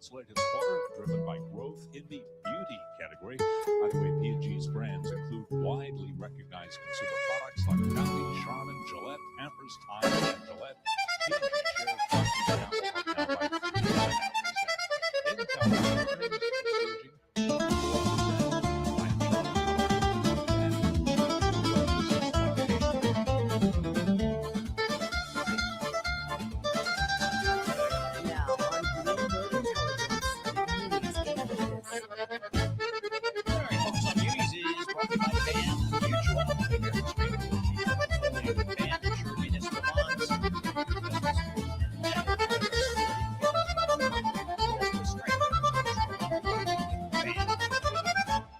its latest quarter, driven by growth in the beauty category. By the way, P&G's brands include widely recognized consumer products like Bounty, Charmin, Gillette, Pampers, Tide, and Gillette. P&G shares Procter & Gamble now by 39%. Intel earnings surging.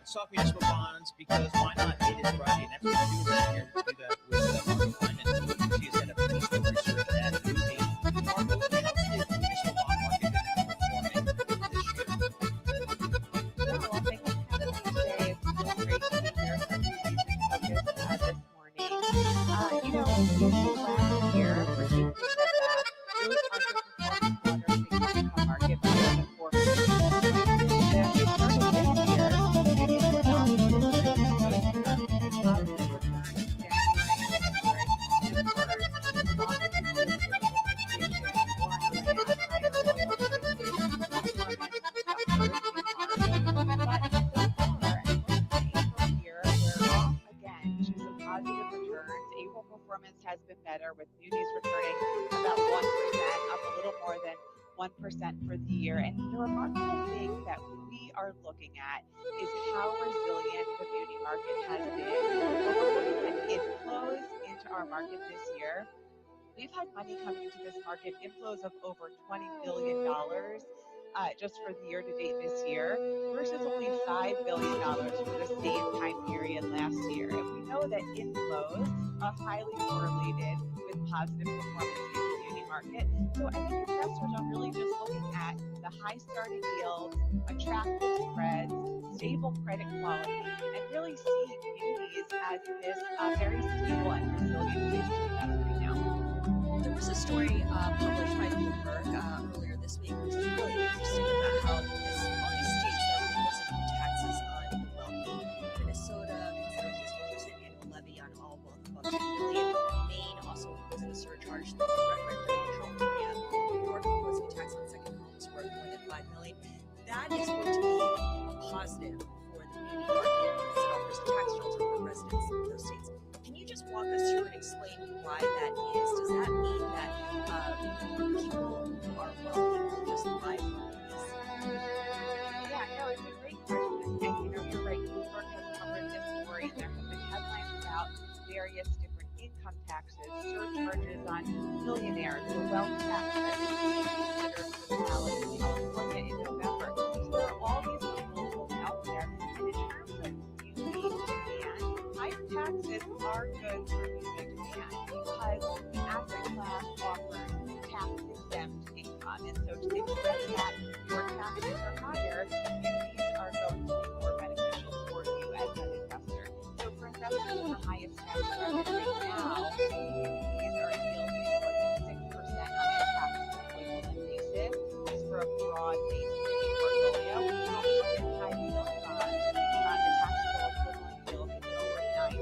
Stock municipal bonds because why not? It is Friday and everyone doing that here. Do that with market climate. She has had a peaceful research at UP. Our vote to help the municipal bond market performing this year. Well, I think we had a day of great comparison focus this morning. Last year, for 2% that, really underperformed others because performance has been better, with munis returning about 1%, up a little more than 1% for the year. And the remarkable thing that we are looking at is how resilient the muni market has been. When we're looking at inflows into our market this year, we've had money coming into this market, inflows of over $20 billion just for the year to date this year, versus only $5 billion for the same time period last year. And we know that inflows are highly correlated with positive performance in the muni market. So I think investors are really just looking at the high starting yields, attractive spreads, stable credit quality, and really seeing munis as this very stable and resilient place to invest right now. There was a story published by Bloomberg earlier this week, which was really interesting about how all these states are imposing taxes on the wealthy. Minnesota considering this 1% annual levy on all wealth above $2 million. Maine also imposing a surcharge that is referendum in California. New York imposing a tax on second homes worth more than $5 million. That is going to be a positive for the muni market because it offers a tax shelter for residents of those states. Can you just walk us through and explain why that is? Does that mean that people who are wealthy will just buy properties? Yeah, no, it's a great question. And you're right, Bloomberg has covered this story. There have been headlines about various different income taxes, surcharges on millionaires, the wealth tax that is being considered for the ballot in California in November. So there are all these proposals out there. And in terms of muni demand, higher taxes are good for muni demand because the asset class offers tax-exempt income. And so to the extent that your taxes are higher, munis are going to be more beneficial for you as an investor. So for investors in the highest tax bracket right now, munis are yielding more than 6% on a tax-equivalent basis. This is for a broad-based muni portfolio. In high yield bonds, the taxable equivalent yield is over 9%.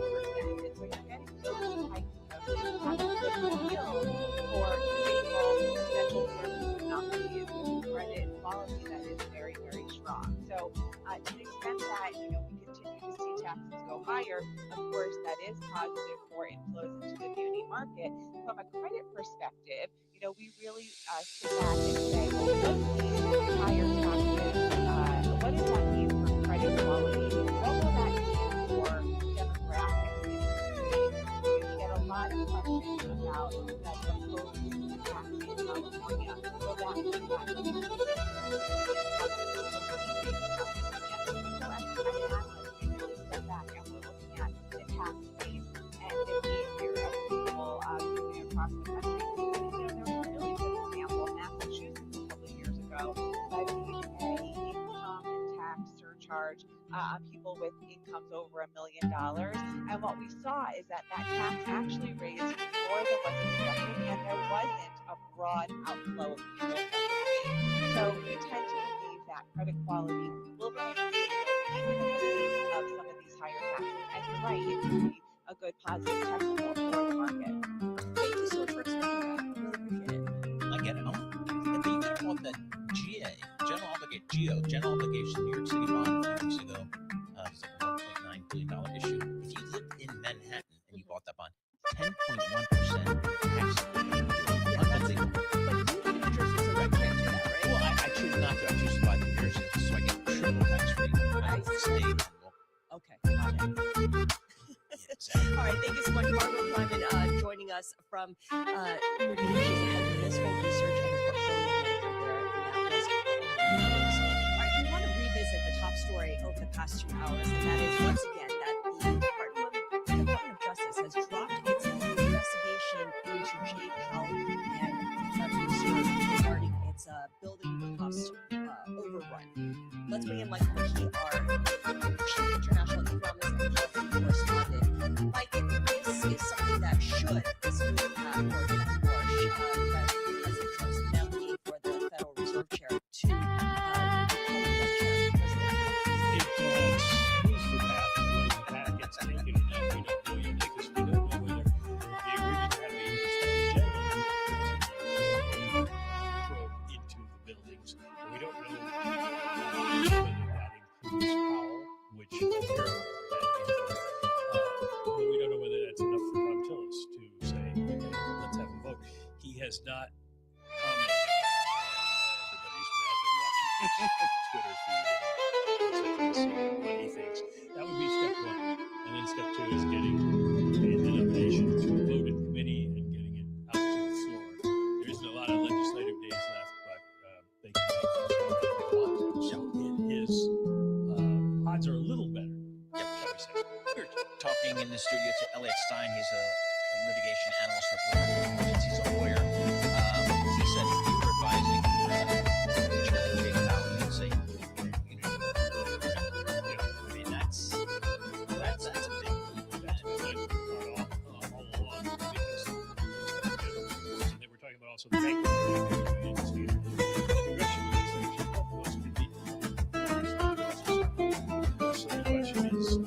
And so you're getting those types of yield for stable, essential services and companies with credit quality that is very, very strong. So to the extent that we continue to see taxes go higher, of course that is positive for inflows into the muni market. From a credit perspective, we really sit back and say, well, what these higher taxes, what does that mean for credit quality? What will that mean for demographics in the states? We get a lot of questions about the proposed tax in California. Will that impact the So as credit analysts, we really step back and we're looking at the tax base and the behavior of people moving across the country. And, there was a really good example. Massachusetts a couple of years ago levied an income tax surcharge on people with incomes over $1 million. And what we saw is that tax actually raised more than what's expected, and there wasn't a broad outflow of people from the state. So we tend to believe that credit quality will remain stable even in the face of some of these higher taxes. And you're right, it could be a good positive technical for the market. Thank you so much for explaining that. Really appreciate it. I get it. And then you could call that GA, General Obligation New York City bond a few weeks ago. It was like a $1.9 billion issue. If you lived in Manhattan and you bought that bond, 10.1% tax. Unbelievable. But New Jersey is a red, can't do that, right? Well, I choose not to. I choose to buy New Jersey so I get triple tax free. I stay local. Okay, got it. Exactly. All right, thank you so much, Margaret Lyman, joining us from New Jersey. She's the head of municipal research and a portfolio manager there in that list. All right, we want to revisit the top story over the past 2 hours, and that is once again that the Department of Justice has dropped its investigation into Jay Powell and Federal Reserve regarding its building cost overrun. Let's bring in Mike McKee, our chief international economist and policy correspondent. Mike, this is something that should smooth the path for President Trump's nominee for the Federal Reserve Chair to become the chair president. It smooths the path has not commented. Everybody's mad. They're watching Twitter feed and see what he thinks. That would be step one. And then step two is getting the nomination to a vote in committee and getting it out to the floor. There isn't a lot of legislative days left, but they can make things happen. So his odds are a little better. Yep, shall we say. We're talking in the studio to Elliot Stein. He's a litigation analyst for Bloomberg. He's a lawyer. He said if you were advising Chairman Jay Powell, you'd say, I mean, that's a big move. That's what I thought all along. Because they were talking about also the banking industry. Congressional legislation, both of those could be. So the question is,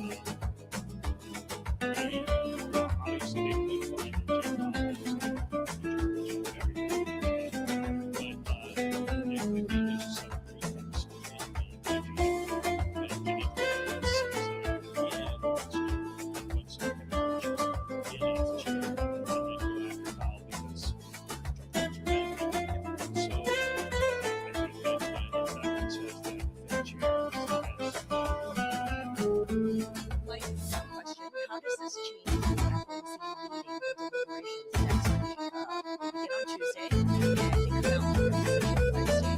obviously they could find Jay Powell but there could be just some pretext in the Like, question, how does this change Apple's corporations next week? On Tuesday, I think about Wednesday,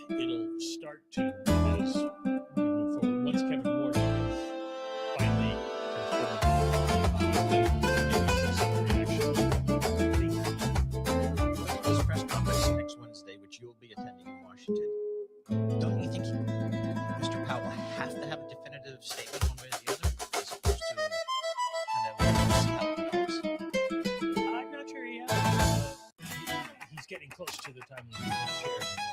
It'll start to, as we move forward, once Kevin Moore finally This press conference next Wednesday, which you'll be attending in Washington, don't you think Mr. Powell will have to have a definitive statement one way or the other, as opposed to kind of see how it develops? I'm not sure he has. He's getting close to the time when he's in chair.